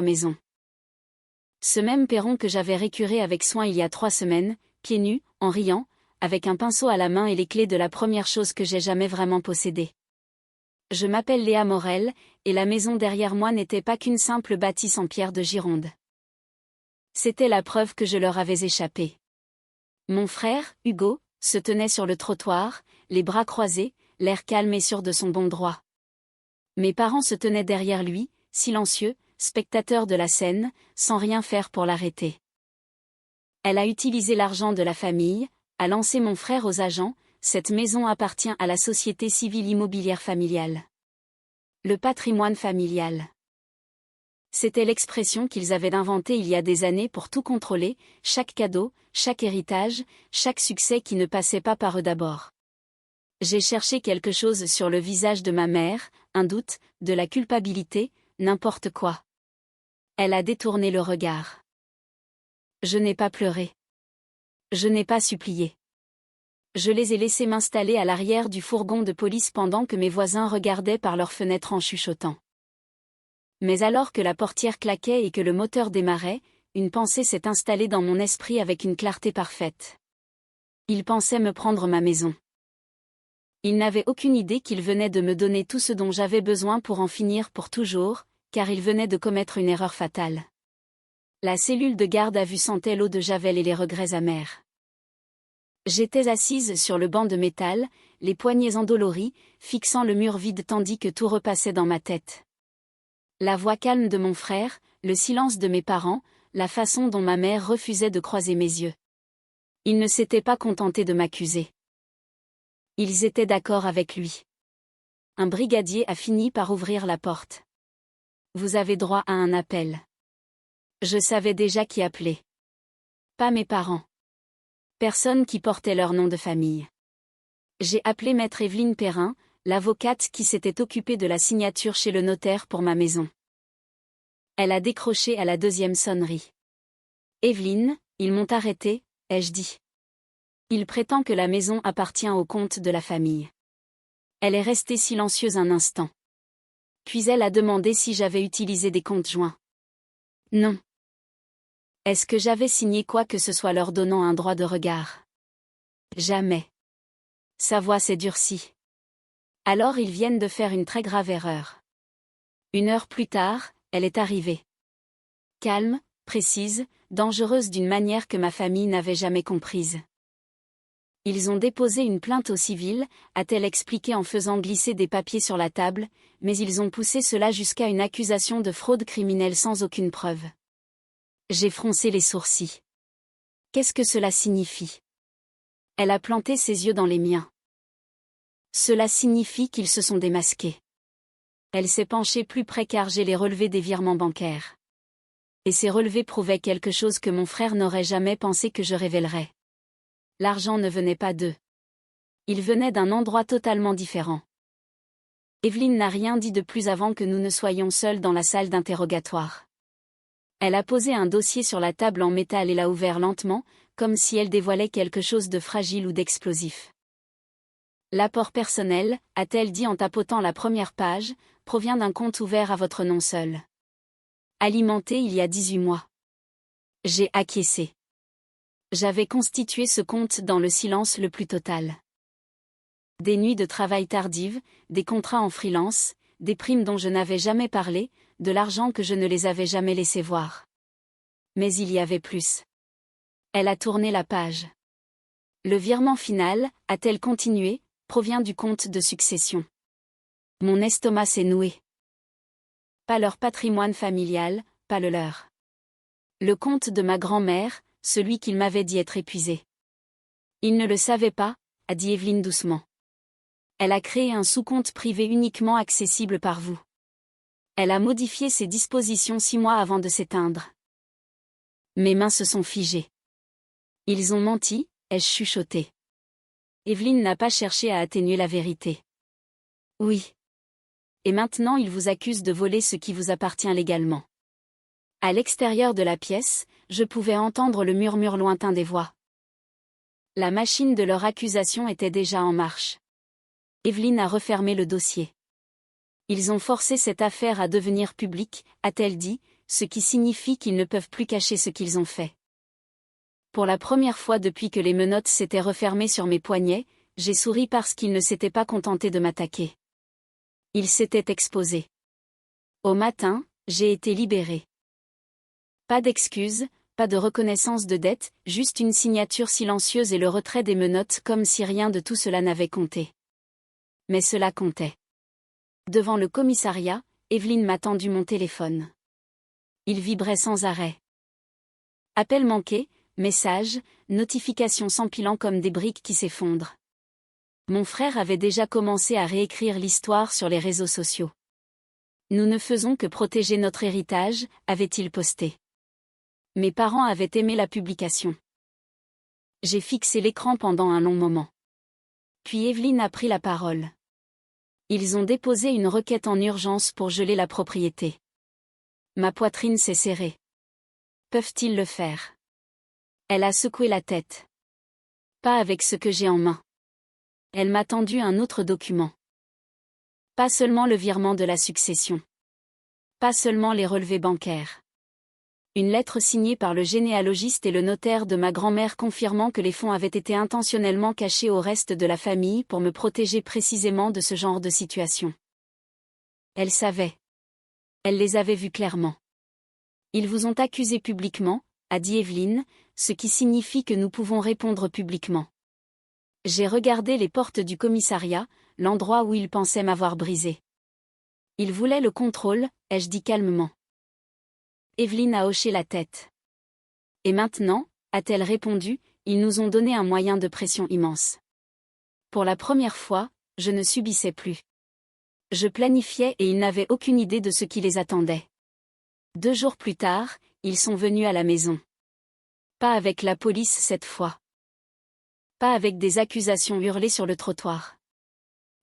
maison. Ce même perron que j'avais récuré avec soin il y a 3 semaines, pieds nus, en riant, avec un pinceau à la main et les clés de la première chose que j'ai jamais vraiment possédée. Je m'appelle Léa Morel, et la maison derrière moi n'était pas qu'une simple bâtisse en pierre de Gironde. C'était la preuve que je leur avais échappé. Mon frère, Hugo, se tenait sur le trottoir, les bras croisés, l'air calme et sûr de son bon droit. Mes parents se tenaient derrière lui, silencieux, spectateurs de la scène, sans rien faire pour l'arrêter. Elle a utilisé l'argent de la famille, a lancé mon frère aux agents, cette maison appartient à la Société civile immobilière familiale. Le patrimoine familial. C'était l'expression qu'ils avaient inventée il y a des années pour tout contrôler, chaque cadeau, chaque héritage, chaque succès qui ne passait pas par eux d'abord. J'ai cherché quelque chose sur le visage de ma mère, un doute, de la culpabilité, n'importe quoi. Elle a détourné le regard. Je n'ai pas pleuré. Je n'ai pas supplié. Je les ai laissés m'installer à l'arrière du fourgon de police pendant que mes voisins regardaient par leurs fenêtres en chuchotant. Mais alors que la portière claquait et que le moteur démarrait, une pensée s'est installée dans mon esprit avec une clarté parfaite. Ils pensaient me prendre ma maison. Ils n'avaient aucune idée qu'ils venaient de me donner tout ce dont j'avais besoin pour en finir pour toujours, car ils venaient de commettre une erreur fatale. La cellule de garde à vue sentait l'eau de Javel et les regrets amers. J'étais assise sur le banc de métal, les poignets endoloris, fixant le mur vide tandis que tout repassait dans ma tête. La voix calme de mon frère, le silence de mes parents, la façon dont ma mère refusait de croiser mes yeux. Ils ne s'étaient pas contentés de m'accuser. Ils étaient d'accord avec lui. Un brigadier a fini par ouvrir la porte. Vous avez droit à un appel. Je savais déjà qui appeler. Pas mes parents. Personne qui portait leur nom de famille. J'ai appelé maître Evelyne Perrin, l'avocate qui s'était occupée de la signature chez le notaire pour ma maison. Elle a décroché à la 2e sonnerie. Evelyne, ils m'ont arrêté, ai-je dit. Il prétend que la maison appartient au comte de la famille. Elle est restée silencieuse un instant. Puis elle a demandé si j'avais utilisé des comptes joints. Non. Est-ce que j'avais signé quoi que ce soit leur donnant un droit de regard? Jamais. Sa voix s'est durcie. Alors ils viennent de faire une très grave erreur. 1 heure plus tard, elle est arrivée. Calme, précise, dangereuse d'une manière que ma famille n'avait jamais comprise. Ils ont déposé une plainte au civil, a-t-elle expliqué en faisant glisser des papiers sur la table, mais ils ont poussé cela jusqu'à une accusation de fraude criminelle sans aucune preuve. J'ai froncé les sourcils. Qu'est-ce que cela signifie? Elle a planté ses yeux dans les miens. Cela signifie qu'ils se sont démasqués. Elle s'est penchée plus près car j'ai les relevés des virements bancaires. Et ces relevés prouvaient quelque chose que mon frère n'aurait jamais pensé que je révélerais. L'argent ne venait pas d'eux. Il venait d'un endroit totalement différent. Evelyne n'a rien dit de plus avant que nous ne soyons seuls dans la salle d'interrogatoire. Elle a posé un dossier sur la table en métal et l'a ouvert lentement, comme si elle dévoilait quelque chose de fragile ou d'explosif. L'apport personnel, a-t-elle dit en tapotant la première page, provient d'un compte ouvert à votre nom seul. Alimenté il y a 18 mois. J'ai acquiescé. J'avais constitué ce compte dans le silence le plus total. Des nuits de travail tardives, des contrats en freelance, des primes dont je n'avais jamais parlé, de l'argent que je ne les avais jamais laissé voir. Mais il y avait plus. Elle a tourné la page. Le virement final, a-t-elle continué, provient du compte de succession. Mon estomac s'est noué. Pas leur patrimoine familial, pas le leur. Le compte de ma grand-mère, celui qu'il m'avait dit être épuisé. Il ne le savait pas, a dit Evelyne doucement. Elle a créé un sous-compte privé uniquement accessible par vous. Elle a modifié ses dispositions 6 mois avant de s'éteindre. Mes mains se sont figées. Ils ont menti, ai-je chuchoté. Evelyne n'a pas cherché à atténuer la vérité. Oui. Et maintenant ils vous accusent de voler ce qui vous appartient légalement. À l'extérieur de la pièce, je pouvais entendre le murmure lointain des voix. La machine de leur accusation était déjà en marche. Evelyne a refermé le dossier. Ils ont forcé cette affaire à devenir publique, a-t-elle dit, ce qui signifie qu'ils ne peuvent plus cacher ce qu'ils ont fait. Pour la première fois depuis que les menottes s'étaient refermées sur mes poignets, j'ai souri parce qu'ils ne s'étaient pas contentés de m'attaquer. Ils s'étaient exposés. Au matin, j'ai été libérée. Pas d'excuses, pas de reconnaissance de dette, juste une signature silencieuse et le retrait des menottes comme si rien de tout cela n'avait compté. Mais cela comptait. Devant le commissariat, Evelyne m'a tendu mon téléphone. Il vibrait sans arrêt. Appel manqué, messages, notifications s'empilant comme des briques qui s'effondrent. Mon frère avait déjà commencé à réécrire l'histoire sur les réseaux sociaux. Nous ne faisons que protéger notre héritage, avait-il posté. Mes parents avaient aimé la publication. J'ai fixé l'écran pendant un long moment. Puis Evelyne a pris la parole. Ils ont déposé une requête en urgence pour geler la propriété. Ma poitrine s'est serrée. Peuvent-ils le faire? Elle a secoué la tête. Pas avec ce que j'ai en main. Elle m'a tendu un autre document. Pas seulement le virement de la succession. Pas seulement les relevés bancaires. Une lettre signée par le généalogiste et le notaire de ma grand-mère confirmant que les fonds avaient été intentionnellement cachés au reste de la famille pour me protéger précisément de ce genre de situation. Elle savait. Elle les avait vus clairement. Ils vous ont accusé publiquement, a dit Evelyne, ce qui signifie que nous pouvons répondre publiquement. J'ai regardé les portes du commissariat, l'endroit où ils pensaient m'avoir brisé. Ils voulaient le contrôle, ai-je dit calmement. Evelyne a hoché la tête. Et maintenant, a-t-elle répondu, ils nous ont donné un moyen de pression immense. Pour la première fois, je ne subissais plus. Je planifiais et ils n'avaient aucune idée de ce qui les attendait. 2 jours plus tard, ils sont venus à la maison. Pas avec la police cette fois. Pas avec des accusations hurlées sur le trottoir.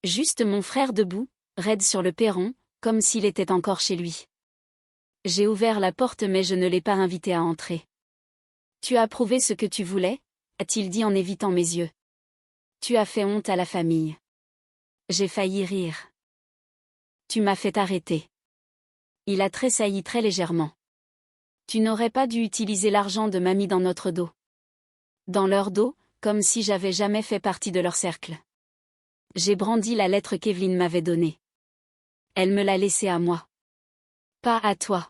Juste mon frère debout, raide sur le perron, comme s'il était encore chez lui. J'ai ouvert la porte mais je ne l'ai pas invité à entrer. Tu as prouvé ce que tu voulais, a-t-il dit en évitant mes yeux. Tu as fait honte à la famille. J'ai failli rire. Tu m'as fait arrêter. Il a tressailli très légèrement. Tu n'aurais pas dû utiliser l'argent de mamie dans notre dos. Dans leur dos, comme si j'avais jamais fait partie de leur cercle. J'ai brandi la lettre qu'Evelyne m'avait donnée. Elle me l'a laissée à moi. Pas à toi.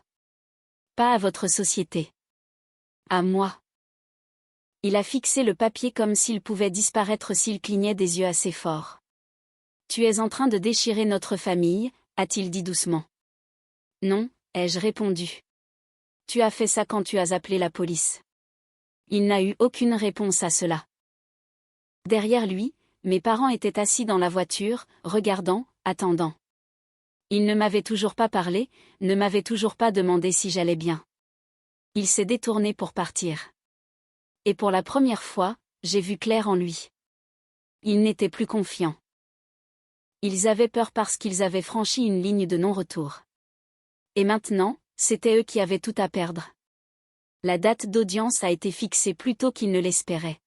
Pas à votre société. À moi. Il a fixé le papier comme s'il pouvait disparaître s'il clignait des yeux assez forts. Tu es en train de déchirer notre famille, a-t-il dit doucement. Non, ai-je répondu. Tu as fait ça quand tu as appelé la police. Il n'a eu aucune réponse à cela. Derrière lui, mes parents étaient assis dans la voiture, regardant, attendant. Il ne m'avait toujours pas parlé, ne m'avait toujours pas demandé si j'allais bien. Il s'est détourné pour partir. Et pour la première fois, j'ai vu clair en lui. Il n'était plus confiant. Ils avaient peur parce qu'ils avaient franchi une ligne de non-retour. Et maintenant, c'était eux qui avaient tout à perdre. La date d'audience a été fixée plus tôt qu'ils ne l'espéraient.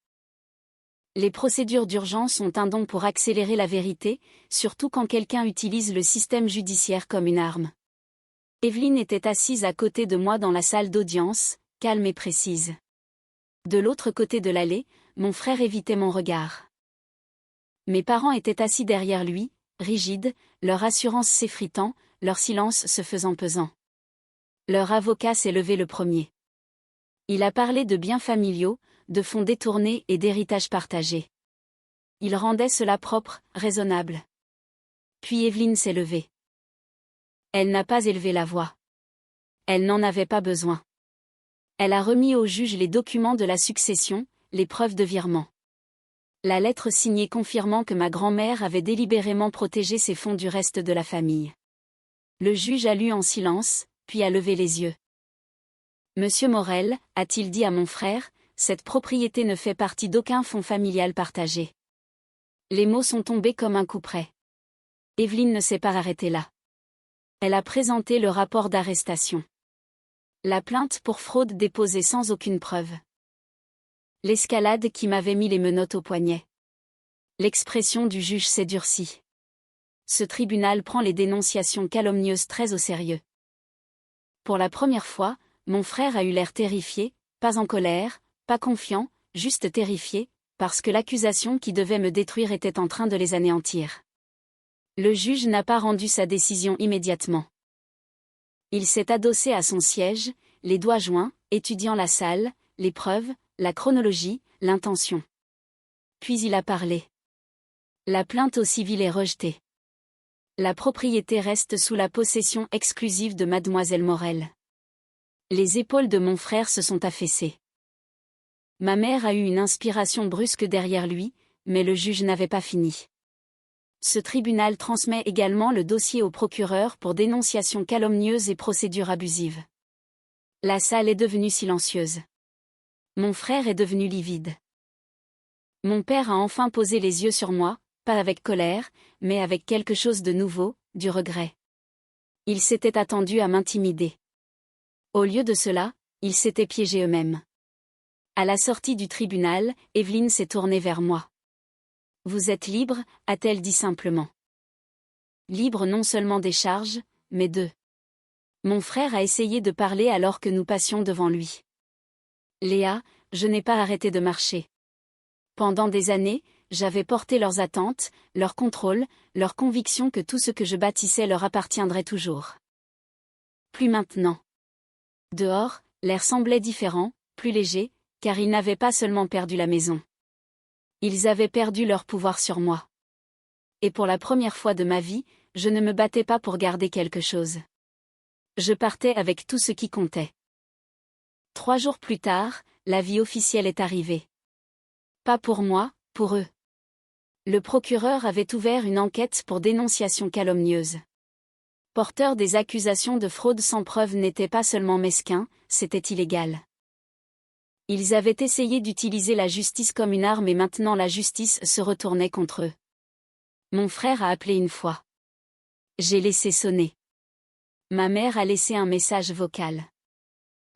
Les procédures d'urgence sont un don pour accélérer la vérité, surtout quand quelqu'un utilise le système judiciaire comme une arme. Evelyne était assise à côté de moi dans la salle d'audience, calme et précise. De l'autre côté de l'allée, mon frère évitait mon regard. Mes parents étaient assis derrière lui, rigides, leur assurance s'effritant, leur silence se faisant pesant. Leur avocat s'est levé le premier. Il a parlé de biens familiaux, de fonds détournés et d'héritage partagé. Il rendait cela propre, raisonnable. Puis Evelyne s'est levée. Elle n'a pas élevé la voix. Elle n'en avait pas besoin. Elle a remis au juge les documents de la succession, les preuves de virement. La lettre signée confirmant que ma grand-mère avait délibérément protégé ses fonds du reste de la famille. Le juge a lu en silence, puis a levé les yeux. Monsieur Morel, a-t-il dit à mon frère, cette propriété ne fait partie d'aucun fonds familial partagé. Les mots sont tombés comme un coup près. Evelyne ne s'est pas arrêtée là. Elle a présenté le rapport d'arrestation. La plainte pour fraude déposée sans aucune preuve. L'escalade qui m'avait mis les menottes au poignet. L'expression du juge s'est durcie. Ce tribunal prend les dénonciations calomnieuses très au sérieux. Pour la première fois, mon frère a eu l'air terrifié, pas en colère, pas confiant, juste terrifié, parce que l'accusation qui devait me détruire était en train de les anéantir. Le juge n'a pas rendu sa décision immédiatement. Il s'est adossé à son siège, les doigts joints, étudiant la salle, les preuves, la chronologie, l'intention. Puis il a parlé. La plainte au civil est rejetée. La propriété reste sous la possession exclusive de mademoiselle Morel. Les épaules de mon frère se sont affaissées. Ma mère a eu une inspiration brusque derrière lui, mais le juge n'avait pas fini. Ce tribunal transmet également le dossier au procureur pour dénonciation calomnieuse et procédure abusive. La salle est devenue silencieuse. Mon frère est devenu livide. Mon père a enfin posé les yeux sur moi, pas avec colère, mais avec quelque chose de nouveau, du regret. Ils s'étaient attendus à m'intimider. Au lieu de cela, ils s'étaient piégés eux-mêmes. À la sortie du tribunal, Evelyne s'est tournée vers moi. « Vous êtes libre » a-t-elle dit simplement. Libre non seulement des charges, mais d'eux. Mon frère a essayé de parler alors que nous passions devant lui. Léa, je n'ai pas arrêté de marcher. Pendant des années, j'avais porté leurs attentes, leurs contrôles, leur conviction que tout ce que je bâtissais leur appartiendrait toujours. Plus maintenant. Dehors, l'air semblait différent, plus léger, car ils n'avaient pas seulement perdu la maison. Ils avaient perdu leur pouvoir sur moi. Et pour la première fois de ma vie, je ne me battais pas pour garder quelque chose. Je partais avec tout ce qui comptait. 3 jours plus tard, l'avis officiel est arrivé. Pas pour moi, pour eux. Le procureur avait ouvert une enquête pour dénonciation calomnieuse. Porteur des accusations de fraude sans preuve n'était pas seulement mesquin, c'était illégal. Ils avaient essayé d'utiliser la justice comme une arme et maintenant la justice se retournait contre eux. Mon frère a appelé une fois. J'ai laissé sonner. Ma mère a laissé un message vocal.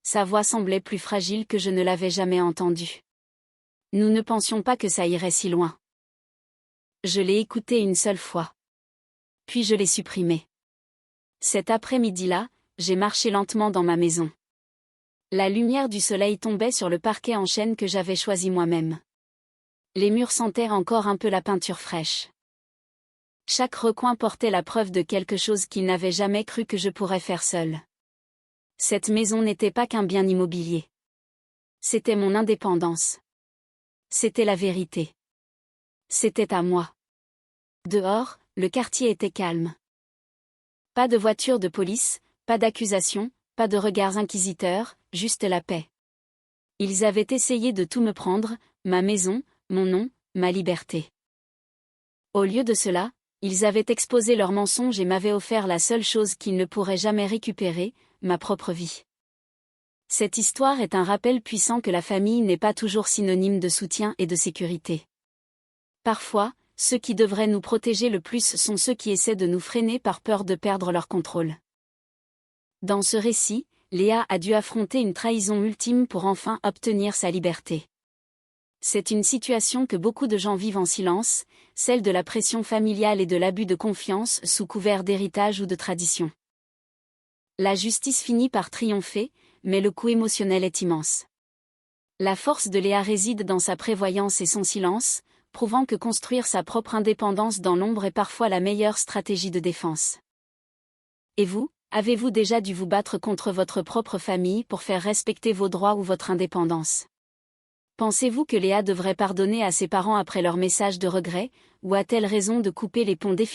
Sa voix semblait plus fragile que je ne l'avais jamais entendue. Nous ne pensions pas que ça irait si loin. Je l'ai écouté une seule fois. Puis je l'ai supprimé. Cet après-midi-là, j'ai marché lentement dans ma maison. La lumière du soleil tombait sur le parquet en chêne que j'avais choisi moi-même. Les murs sentaient encore un peu la peinture fraîche. Chaque recoin portait la preuve de quelque chose qu'il n'avait jamais cru que je pourrais faire seul. Cette maison n'était pas qu'un bien immobilier. C'était mon indépendance. C'était la vérité. C'était à moi. Dehors, le quartier était calme. Pas de voiture de police, pas d'accusations, pas de regards inquisiteurs, juste la paix. Ils avaient essayé de tout me prendre, ma maison, mon nom, ma liberté. Au lieu de cela, ils avaient exposé leurs mensonges et m'avaient offert la seule chose qu'ils ne pourraient jamais récupérer, ma propre vie. Cette histoire est un rappel puissant que la famille n'est pas toujours synonyme de soutien et de sécurité. Parfois, ceux qui devraient nous protéger le plus sont ceux qui essaient de nous freiner par peur de perdre leur contrôle. Dans ce récit, Léa a dû affronter une trahison ultime pour enfin obtenir sa liberté. C'est une situation que beaucoup de gens vivent en silence, celle de la pression familiale et de l'abus de confiance sous couvert d'héritage ou de tradition. La justice finit par triompher, mais le coût émotionnel est immense. La force de Léa réside dans sa prévoyance et son silence, prouvant que construire sa propre indépendance dans l'ombre est parfois la meilleure stratégie de défense. Et vous, avez-vous déjà dû vous battre contre votre propre famille pour faire respecter vos droits ou votre indépendance? Pensez-vous que Léa devrait pardonner à ses parents après leur message de regret, ou a-t-elle raison de couper les ponts définitivement?